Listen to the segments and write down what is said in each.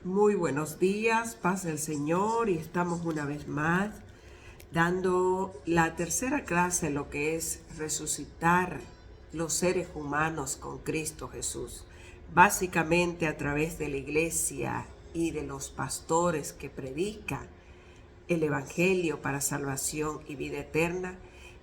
Muy buenos días, paz del Señor, y estamos una vez más dando la tercera clase de lo que es resucitar los seres humanos con Cristo Jesús. Básicamente a través de la iglesia y de los pastores que predican el Evangelio para salvación y vida eterna,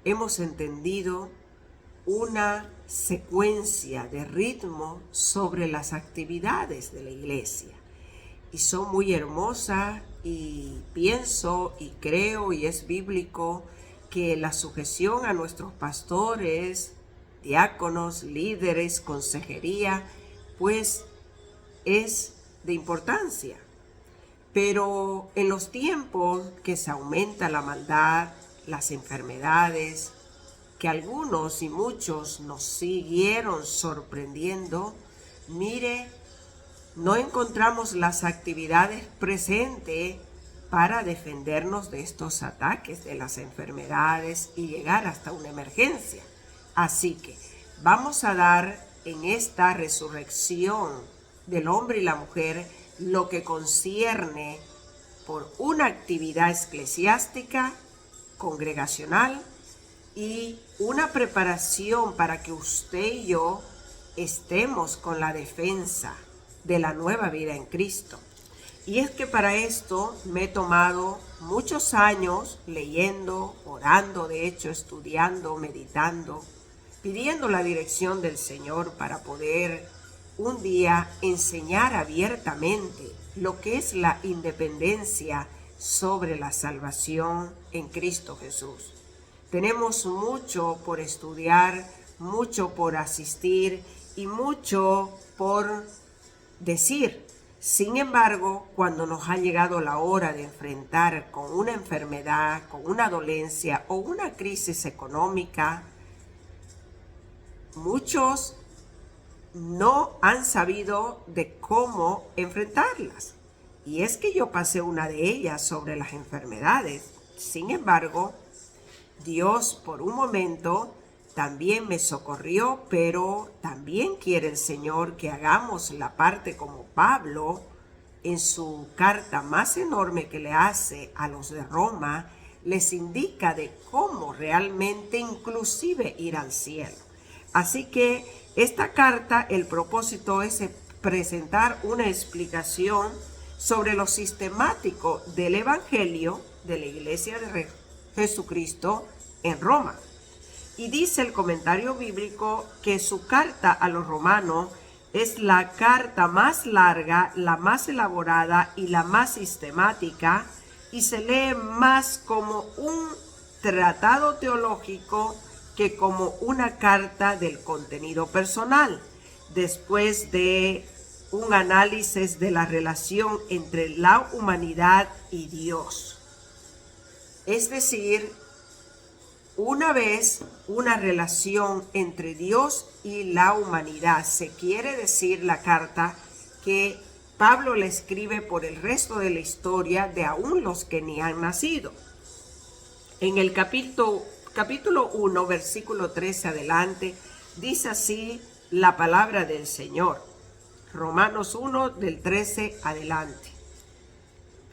hemos entendido una secuencia de ritmo sobre las actividades de la iglesia. Y son muy hermosas, y pienso y creo y es bíblico que la sujeción a nuestros pastores, diáconos, líderes, consejería, pues es de importancia. Pero en los tiempos que se aumenta la maldad, las enfermedades, que algunos y muchos nos siguieron sorprendiendo, mire, no encontramos las actividades presentes para defendernos de estos ataques de las enfermedades y llegar hasta una emergencia. Así que vamos a dar en esta resurrección del hombre y la mujer lo que concierne por una actividad eclesiástica, congregacional, y una preparación para que usted y yo estemos con la defensa de la nueva vida en Cristo. Y es que para esto me he tomado muchos años leyendo, orando, de hecho, estudiando, meditando, pidiendo la dirección del Señor para poder un día enseñar abiertamente lo que es la independencia sobre la salvación en Cristo Jesús. Tenemos mucho por estudiar, mucho por asistir y mucho por decir. Sin embargo, cuando nos ha llegado la hora de enfrentar con una enfermedad, con una dolencia o una crisis económica, muchos no han sabido de cómo enfrentarlas. Y es que yo pasé una de ellas sobre las enfermedades. Sin embargo, Dios por un momento también me socorrió, pero también quiere el Señor que hagamos la parte como Pablo en su carta más enorme que le hace a los de Roma, les indica de cómo realmente inclusive ir al cielo. Así que esta carta, el propósito es presentar una explicación sobre lo sistemático del Evangelio de la Iglesia de Jesucristo en Roma. Y dice el comentario bíblico que su carta a los romanos es la carta más larga, la más elaborada y la más sistemática, y se lee más como un tratado teológico que como una carta del contenido personal, después de un análisis de la relación entre la humanidad y Dios. Es decir, una vez una relación entre Dios y la humanidad. Se quiere decir la carta que Pablo le escribe por el resto de la historia de aún los que ni han nacido. En el capítulo 1, versículo 13 adelante, dice así la palabra del Señor. Romanos 1, del 13 adelante.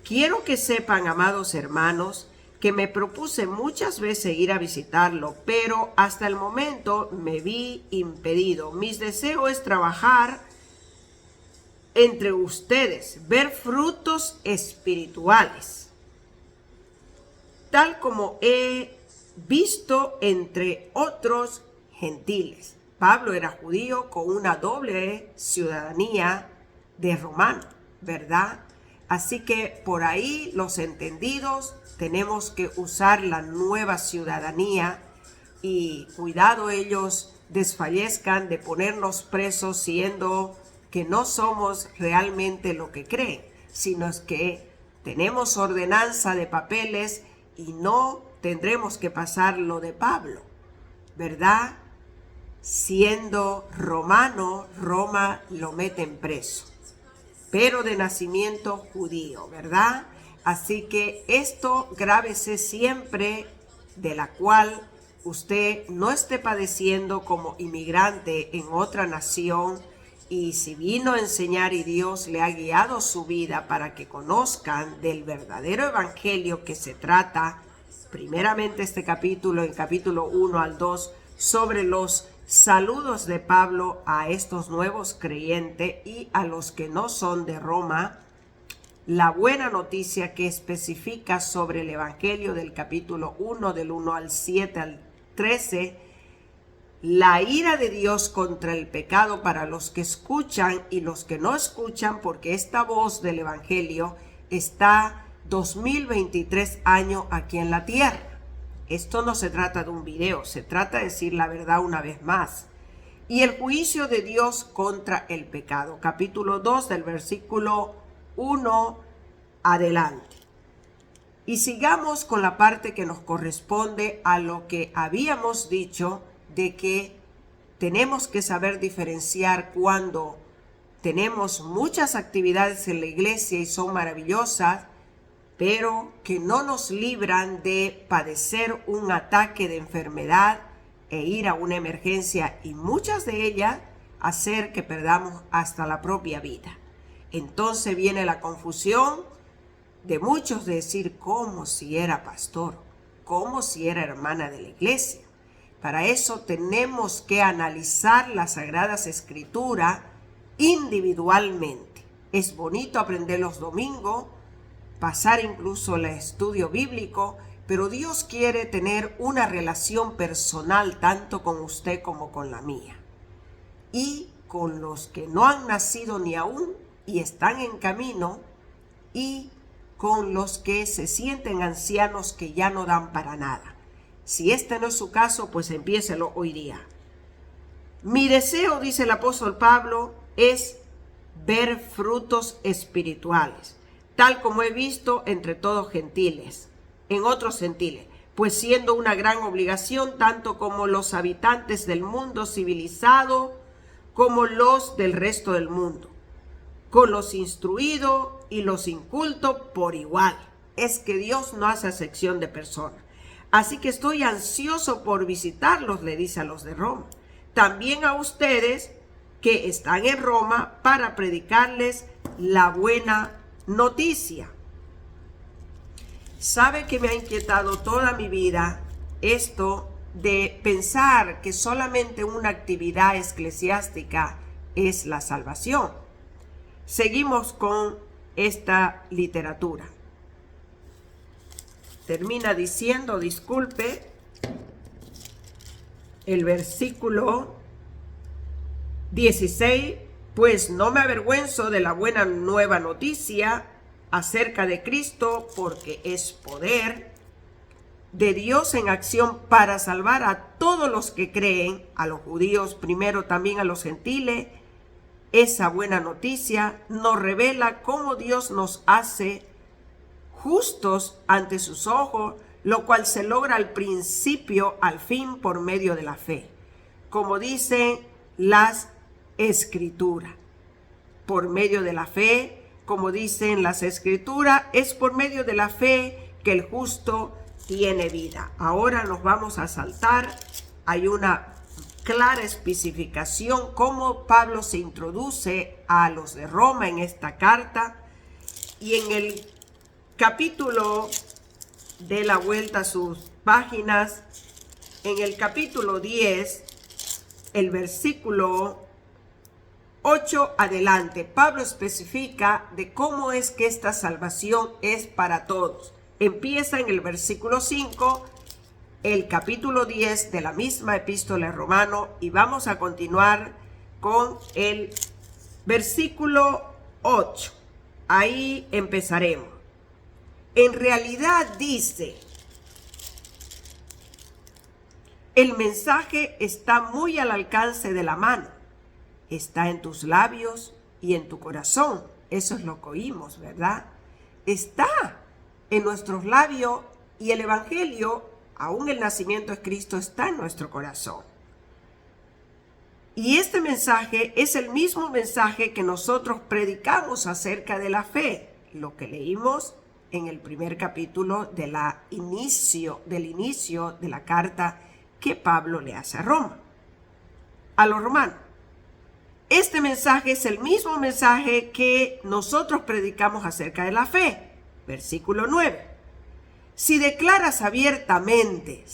Quiero que sepan, amados hermanos, que me propuse muchas veces ir a visitarlo, pero hasta el momento me vi impedido. Mis deseos es trabajar entre ustedes, ver frutos espirituales, tal como he visto entre otros gentiles. Pablo era judío con una doble ciudadanía de romano, ¿verdad? Así que por ahí los entendidos tenemos que usar la nueva ciudadanía, y cuidado ellos desfallezcan de ponernos presos siendo que no somos realmente lo que creen, sino es que tenemos ordenanza de papeles y no tendremos que pasar lo de Pablo, ¿verdad? Siendo romano, Roma lo meten preso, pero de nacimiento judío, ¿verdad? Así que esto grábese siempre, de la cual usted no esté padeciendo como inmigrante en otra nación y si vino a enseñar y Dios le ha guiado su vida para que conozcan del verdadero evangelio que se trata, primeramente este capítulo, el capítulo 1 al 2, sobre los saludos de Pablo a estos nuevos creyentes y a los que no son de Roma, la buena noticia que especifica sobre el evangelio del capítulo 1, del 1 al 7 al 13, la ira de Dios contra el pecado para los que escuchan y los que no escuchan, porque esta voz del evangelio está 2023 años aquí en la tierra. Esto no se trata de un video, se trata de decir la verdad una vez más. Y el juicio de Dios contra el pecado. Capítulo 2 del versículo 1 adelante. Y sigamos con la parte que nos corresponde a lo que habíamos dicho de que tenemos que saber diferenciar cuando tenemos muchas actividades en la iglesia y son maravillosas, pero que no nos libran de padecer un ataque de enfermedad e ir a una emergencia, y muchas de ellas hacer que perdamos hasta la propia vida. Entonces viene la confusión de muchos de decir como si era pastor, como si era hermana de la iglesia. Para eso tenemos que analizar las Sagradas Escrituras individualmente. Es bonito aprender los domingos, pasar incluso el estudio bíblico, pero Dios quiere tener una relación personal tanto con usted como con la mía. Y con los que no han nacido ni aún y están en camino, y con los que se sienten ancianos que ya no dan para nada. Si este no es su caso, pues empiécelo hoy día. Mi deseo, dice el apóstol Pablo, es ver frutos espirituales, tal como he visto entre todos gentiles, en otros gentiles, pues siendo una gran obligación tanto como los habitantes del mundo civilizado como los del resto del mundo, con los instruidos y los incultos por igual. Es que Dios no hace acepción de personas. Así que estoy ansioso por visitarlos, le dice a los de Roma. También a ustedes que están en Roma para predicarles la buena noticia. ¿Sabe que me ha inquietado toda mi vida esto de pensar que solamente una actividad eclesiástica es la salvación? Seguimos con esta literatura. Termina diciendo, disculpe, el versículo 16, pues no me avergüenzo de la buena nueva noticia acerca de Cristo, porque es poder de Dios en acción para salvar a todos los que creen, a los judíos primero, también a los gentiles. Esa buena noticia nos revela cómo Dios nos hace justos ante sus ojos, lo cual se logra al principio, al fin, por medio de la fe. Como dicen las Escrituras, por medio de la fe, como dicen las Escrituras, es por medio de la fe que el justo tiene vida. Ahora nos vamos a saltar. Hay una clara especificación cómo Pablo se introduce a los de Roma en esta carta, y en el capítulo de la vuelta a sus páginas, en el capítulo 10, el versículo 8 adelante, Pablo especifica de cómo es que esta salvación es para todos. Empieza en el versículo 5, el capítulo 10 de la misma epístola Romano, y vamos a continuar con el versículo 8. Ahí empezaremos. En realidad dice, el mensaje está muy al alcance de la mano, está en tus labios y en tu corazón. Eso es lo que oímos, ¿verdad? Está en nuestros labios, y el evangelio, aún el nacimiento de Cristo, está en nuestro corazón. Y este mensaje es el mismo mensaje que nosotros predicamos acerca de la fe, lo que leímos en el primer capítulo del inicio de la carta que Pablo le hace a Roma, a los romanos. este mensaje es el mismo mensaje que nosotros predicamos acerca de la fe. Versículo 9. Si declaras abiertamente,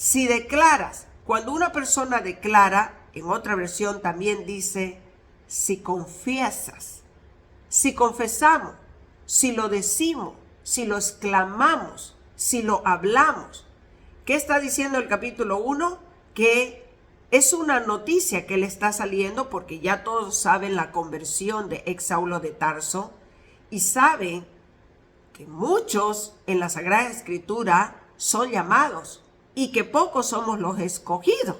cuando una persona declara, en otra versión también dice, si confiesas, si confesamos, si lo decimos, si lo exclamamos, si lo hablamos. ¿Qué está diciendo el capítulo 1? Que es una noticia que le está saliendo porque ya todos saben la conversión de Saulo de Tarso y saben que muchos en la Sagrada Escritura son llamados y que pocos somos los escogidos,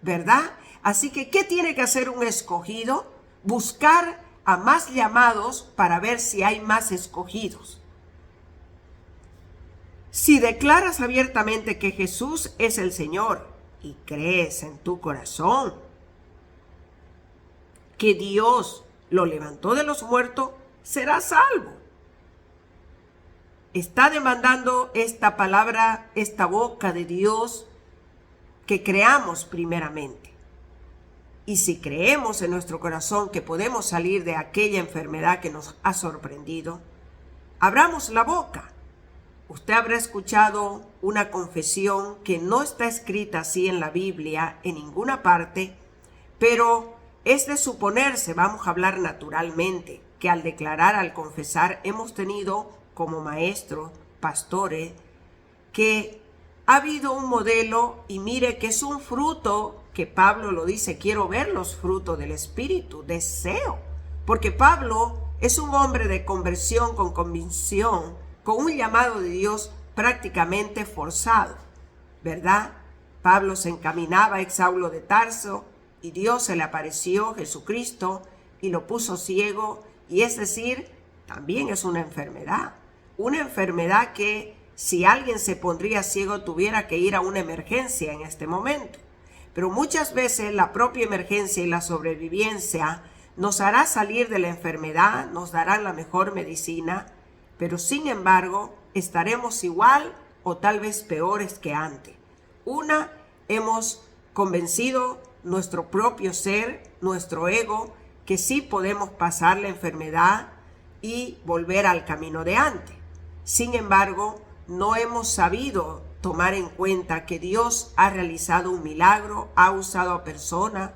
¿verdad? Así que, ¿qué tiene que hacer un escogido? Buscar a más llamados para ver si hay más escogidos. Si declaras abiertamente que Jesús es el Señor y crees en tu corazón que Dios lo levantó de los muertos, serás salvo. Está demandando esta palabra, esta boca de Dios, que creamos primeramente. Y si creemos en nuestro corazón que podemos salir de aquella enfermedad que nos ha sorprendido, abramos la boca. Usted habrá escuchado una confesión que no está escrita así en la Biblia, en ninguna parte, pero es de suponerse, vamos a hablar naturalmente, que al declarar, al confesar, hemos tenido como maestros, pastores, que ha habido un modelo y mire que es un fruto que Pablo lo dice, quiero ver los frutos del Espíritu, deseo, porque Pablo es un hombre de conversión con convicción, con un llamado de Dios prácticamente forzado, ¿verdad? Pablo se encaminaba a Saulo de Tarso y Dios se le apareció, Jesucristo, y lo puso ciego, y es decir, también es una enfermedad que si alguien se pondría ciego tuviera que ir a una emergencia en este momento. Pero muchas veces la propia emergencia y la sobrevivencia nos hará salir de la enfermedad, nos dará la mejor medicina, pero sin embargo estaremos igual o tal vez peores que antes. Hemos convencido nuestro propio ser, nuestro ego, que sí podemos pasar la enfermedad y volver al camino de antes. Sin embargo, no hemos sabido tomar en cuenta que Dios ha realizado un milagro, ha usado a personas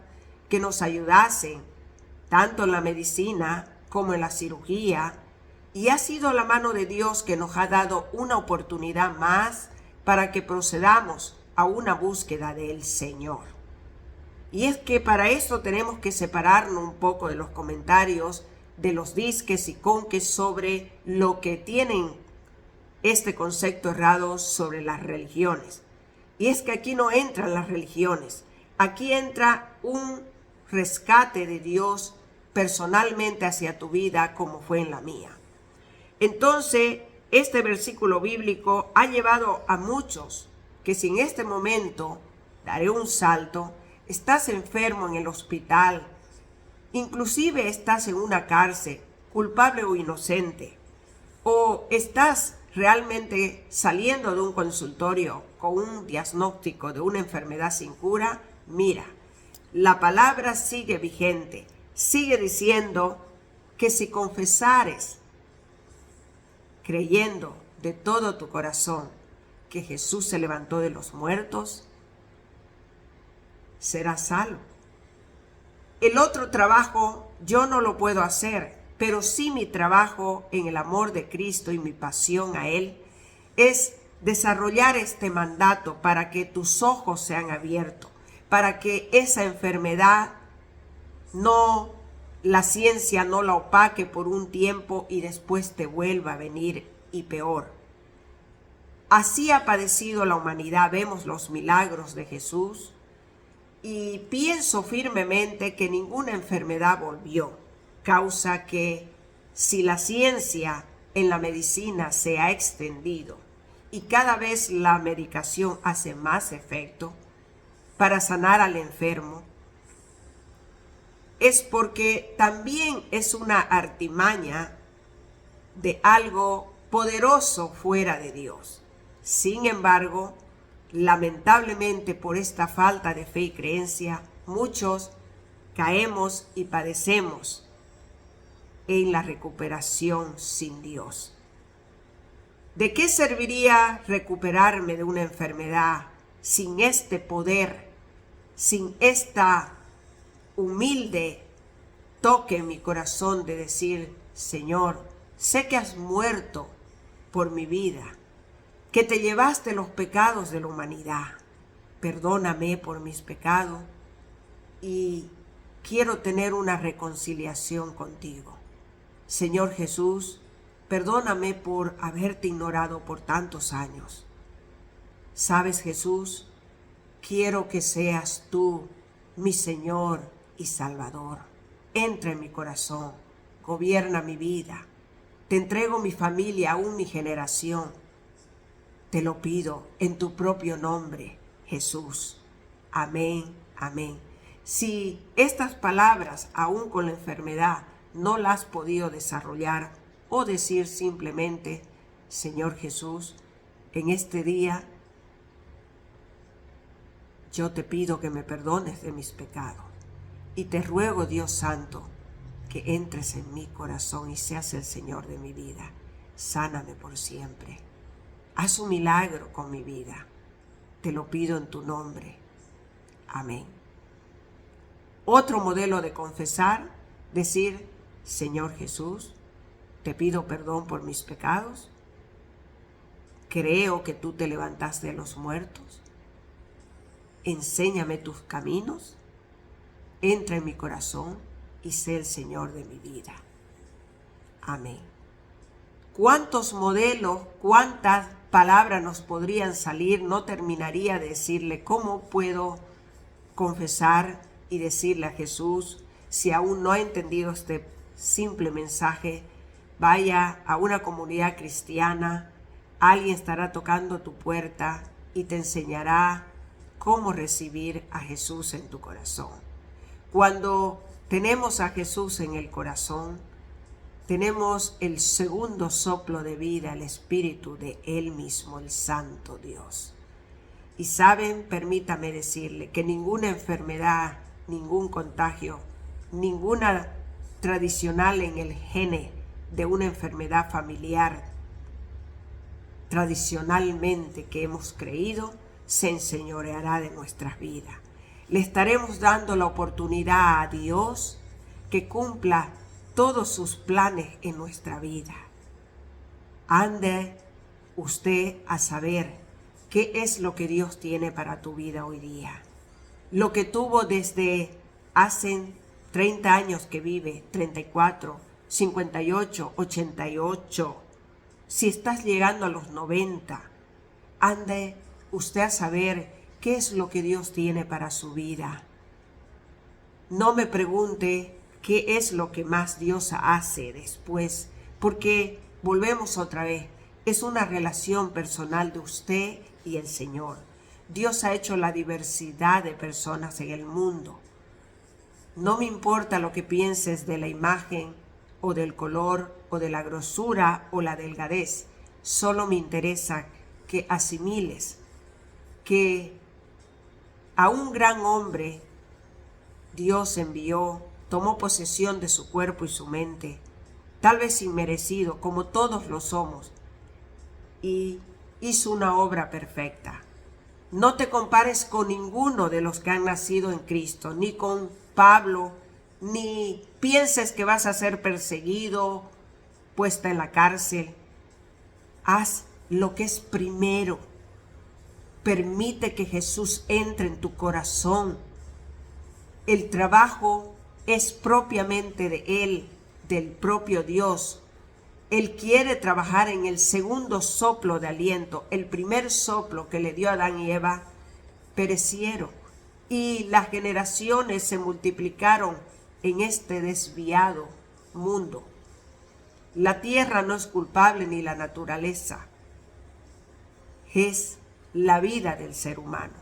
que nos ayudasen, tanto en la medicina como en la cirugía, y ha sido la mano de Dios que nos ha dado una oportunidad más para que procedamos a una búsqueda del Señor. Y es que para esto tenemos que separarnos un poco de los comentarios, de los disques y conques sobre lo que tienen este concepto errado sobre las religiones. Y es que aquí no entran las religiones, aquí entra un rescate de Dios personalmente hacia tu vida como fue en la mía. Entonces, este versículo bíblico ha llevado a muchos que si en este momento daré un salto, estás enfermo en el hospital, inclusive estás en una cárcel, culpable o inocente, o estás realmente saliendo de un consultorio con un diagnóstico de una enfermedad sin cura, mira, la palabra sigue vigente, sigue diciendo que si confesares, creyendo de todo tu corazón que Jesús se levantó de los muertos, serás salvo. El otro trabajo yo no lo puedo hacer, pero sí mi trabajo en el amor de Cristo y mi pasión a Él es desarrollar este mandato para que tus ojos sean abiertos, para que esa enfermedad la ciencia no la opaque por un tiempo y después te vuelva a venir y peor. Así ha padecido la humanidad, vemos los milagros de Jesús y pienso firmemente que ninguna enfermedad volvió. Causa que si la ciencia en la medicina se ha extendido y cada vez la medicación hace más efecto para sanar al enfermo, es porque también es una artimaña de algo poderoso fuera de Dios. Sin embargo, lamentablemente por esta falta de fe y creencia, muchos caemos y padecemos en la recuperación sin Dios. ¿De qué serviría recuperarme de una enfermedad sin este poder, sin esta humilde toque en mi corazón de decir, Señor, sé que has muerto por mi vida, que te llevaste los pecados de la humanidad. Perdóname por mis pecados y quiero tener una reconciliación contigo. Señor Jesús, perdóname por haberte ignorado por tantos años. Sabes, Jesús, quiero que seas tú mi Señor y Salvador. Entra en mi corazón, gobierna mi vida. Te entrego mi familia, aún mi generación. Te lo pido en tu propio nombre, Jesús. Amén, amén. Si estas palabras, aún con la enfermedad, no las has podido desarrollar o decir simplemente, Señor Jesús, en este día yo te pido que me perdones de mis pecados y te ruego, Dios Santo, que entres en mi corazón y seas el Señor de mi vida. Sáname por siempre. Haz un milagro con mi vida. Te lo pido en tu nombre. Amén. Otro modelo de confesar, decir, Señor Jesús, te pido perdón por mis pecados. Creo que tú te levantaste de los muertos. Enséñame tus caminos. Entra en mi corazón y sé el Señor de mi vida. Amén. ¿Cuántos modelos, cuántas palabras nos podrían salir? No terminaría de decirle cómo puedo confesar y decirle a Jesús. Si aún no ha entendido este simple mensaje, vaya a una comunidad cristiana, alguien estará tocando tu puerta y te enseñará cómo recibir a Jesús en tu corazón. Cuando tenemos a Jesús en el corazón, tenemos el segundo soplo de vida, el Espíritu de Él mismo, el Santo Dios. Y saben, permítame decirle que ninguna enfermedad, ningún contagio, ninguna tradicional en el gene de una enfermedad familiar tradicionalmente que hemos creído, se enseñoreará de nuestras vidas. Le estaremos dando la oportunidad a Dios que cumpla todos sus planes en nuestra vida. Ande usted a saber qué es lo que Dios tiene para tu vida hoy día. Lo que tuvo desde hace 30 años que vive, 34, 58, 88. Si estás llegando a los 90, ande usted a saber qué es lo que Dios tiene para su vida. No me pregunte qué es lo que más Dios hace después, porque volvemos otra vez. Es una relación personal de usted y el Señor. Dios ha hecho la diversidad de personas en el mundo. No me importa lo que pienses de la imagen o del color o de la grosura o la delgadez. Solo me interesa que asimiles que a un gran hombre Dios envió, tomó posesión de su cuerpo y su mente, tal vez inmerecido, como todos lo somos, y hizo una obra perfecta. No te compares con ninguno de los que han nacido en Cristo, ni con Pablo, ni pienses que vas a ser perseguido, puesta en la cárcel. Haz lo que es primero. Permite que Jesús entre en tu corazón. El trabajo es propiamente de Él, del propio Dios. Él quiere trabajar en el segundo soplo de aliento. El primer soplo que le dio a Adán y Eva perecieron y las generaciones se multiplicaron en este desviado mundo. La tierra no es culpable ni la naturaleza. Es la vida del ser humano,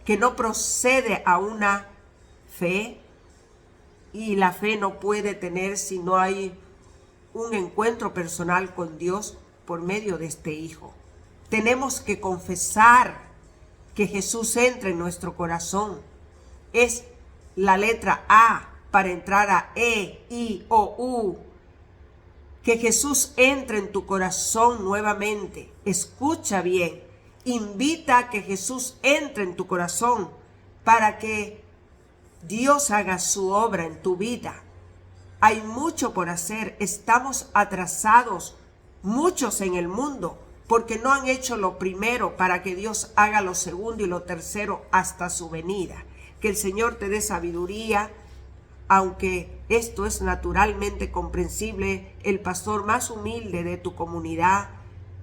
que no procede a una fe, y la fe no puede tener si no hay un encuentro personal con Dios por medio de este Hijo. Tenemos que confesar que Jesús entra en nuestro corazón. Es la letra A para entrar a E, I, O, U. Que Jesús entre en tu corazón nuevamente. Escucha bien. Invita a que Jesús entre en tu corazón para que Dios haga su obra en tu vida. Hay mucho por hacer. Estamos atrasados, muchos en el mundo, porque no han hecho lo primero para que Dios haga lo segundo y lo tercero hasta su venida. Que el Señor te dé sabiduría. Aunque esto es naturalmente comprensible, el pastor más humilde de tu comunidad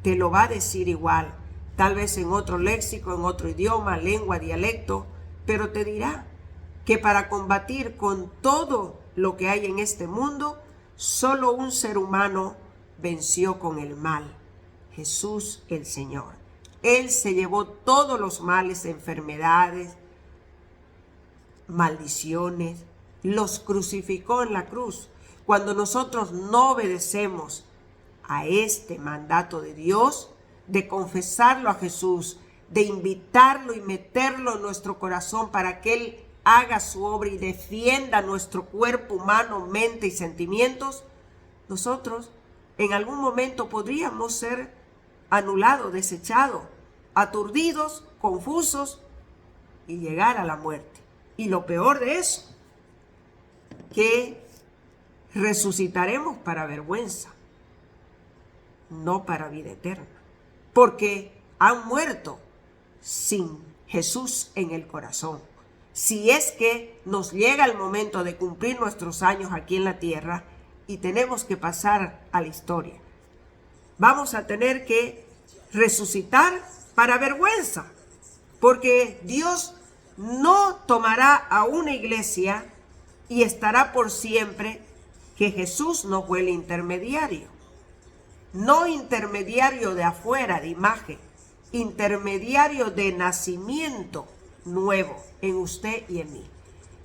te lo va a decir igual, tal vez en otro léxico, en otro idioma, lengua, dialecto, pero te dirá que para combatir con todo lo que hay en este mundo, solo un ser humano venció con el mal: Jesús el Señor. Él se llevó todos los males, enfermedades, maldiciones, los crucificó en la cruz. Cuando nosotros no obedecemos a este mandato de Dios, de confesarlo a Jesús, de invitarlo y meterlo en nuestro corazón para que Él haga su obra y defienda nuestro cuerpo humano, mente y sentimientos, nosotros en algún momento podríamos ser anulados, desechados, aturdidos, confusos y llegar a la muerte. Y lo peor de eso, que resucitaremos para vergüenza, no para vida eterna, porque han muerto sin Jesús en el corazón. Si es que nos llega el momento de cumplir nuestros años aquí en la tierra y tenemos que pasar a la historia, vamos a tener que resucitar para vergüenza, porque Dios no tomará a una iglesia y estará por siempre que Jesús no fue el intermediario. No intermediario de afuera, de imagen, intermediario de nacimiento nuevo en usted y en mí.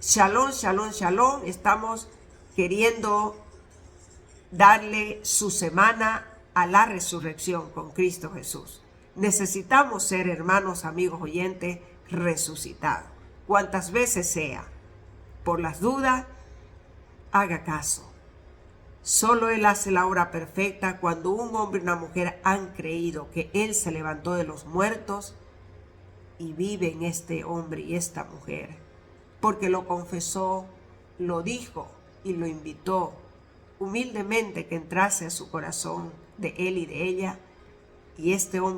Shalom, shalom, shalom. Estamos queriendo darle su semana a la resurrección con Cristo Jesús. Necesitamos ser, hermanos, amigos, oyentes, resucitados. Cuantas veces sea. Por las dudas, haga caso. Solo Él hace la obra perfecta cuando un hombre y una mujer han creído que Él se levantó de los muertos y vive en este hombre y esta mujer. Porque lo confesó, lo dijo y lo invitó humildemente que entrase a su corazón de él y de ella. Y este hombre